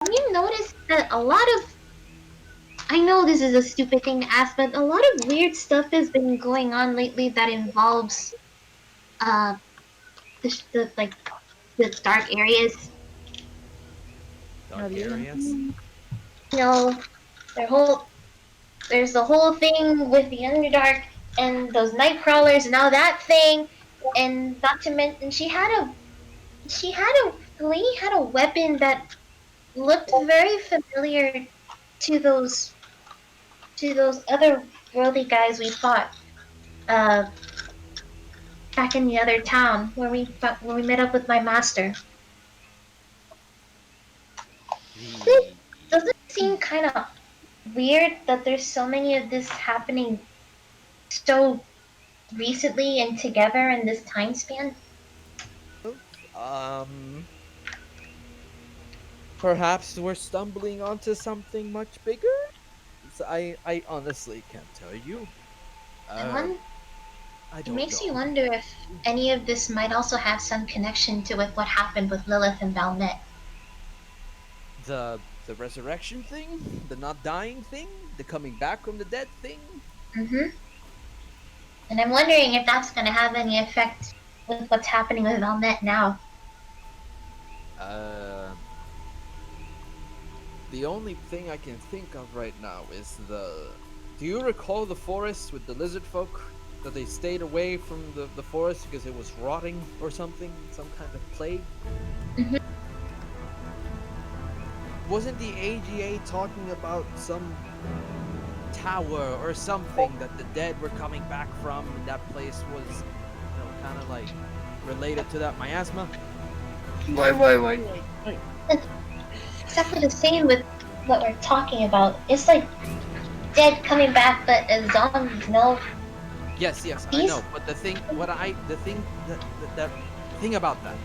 Have you noticed that a lot of I know this is a stupid thing to ask, but a lot of weird stuff has been going on lately that involves uh the like the dark areas. Dark Have you areas? you know there's the whole thing with the Underdark and those night crawlers and all that thing, and not to mention the lady had a weapon that looked very familiar to those other worldly guys we fought uh back in the other town where we met up with my master. The Doesn't it seem kind of weird that there's so many of this happening so recently and together in this time span? um perhaps we're stumbling onto something much bigger? I honestly can't tell you. I Uh wonder, I it don't makes you know. wonder if any of this might also have some connection to with what happened with Lilith and Valmet. The resurrection thing? The not dying thing? The coming back from the dead thing? Mm-hmm. And I'm wondering if that's going to have any effect with what's happening with Valmet now. Uh the only thing I can think of right now is the do you recall the forest with the lizard folk? That they stayed away from the forest because it was rotting or something? Some kind of plague? Mm-hmm. Wasn't the AGA talking about some tower or something that the dead were coming back from, and that place was, kind of like related to that miasma? Why? It's exactly the same with what we're talking about. It's like dead coming back, but as zombies. No, Yes, I these know, but the thing about that,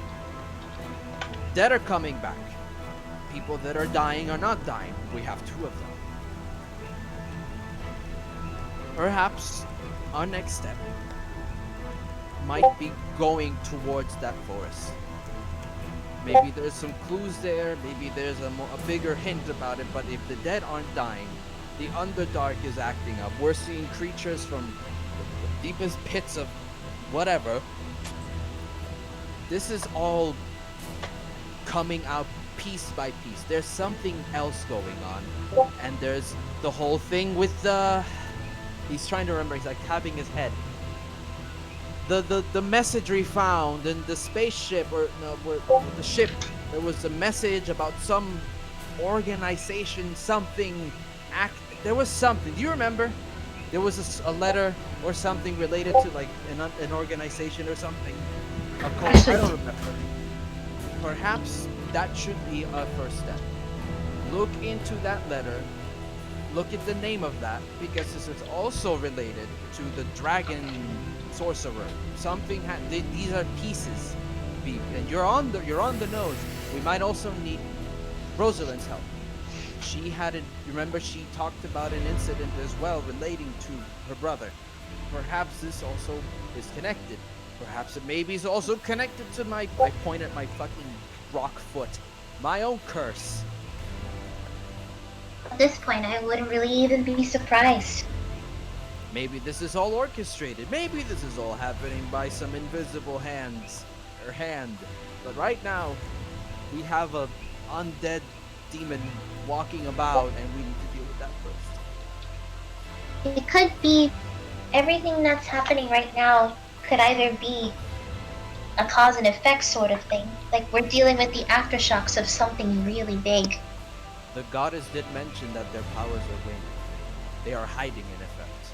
dead are coming back. People that are dying are not dying. We have two of them. Perhaps our next step might be going towards that forest. Maybe there's some clues there. Maybe there's a bigger hint about it. But if the dead aren't dying, the Underdark is acting up. We're seeing creatures from the deepest pits of whatever. This is all coming out piece by piece. There's something else going on, and there's the whole thing with the. He's trying to remember. He's like tapping his head. The message we found in the spaceship or no, the ship, there was a message about some organization, something act. There was something. Do you remember? There was a letter or something related to like an organization or something. A cult. I actually don't remember. Perhaps that should be our first step. Look into that letter. Look at the name of that because this is also related to the dragon sorcerer. These are pieces, and you're on the nose. We might also need Rosalind's help. She had it. Remember, she talked about an incident as well relating to her brother. Perhaps this also is connected. Perhaps it maybe is also connected to my. I point at my fucking rock foot. My own curse. at this point, I wouldn't really even be surprised. Maybe this is all orchestrated. Maybe this is all happening by some invisible hands or hand. But right now, we have a undead demon walking about, and we need to deal with that first. It could be everything that's happening right now could either be a cause and effect sort of thing. Like we're dealing with the aftershocks of something really big. The goddess did mention that their powers are waning. They are hiding in effect.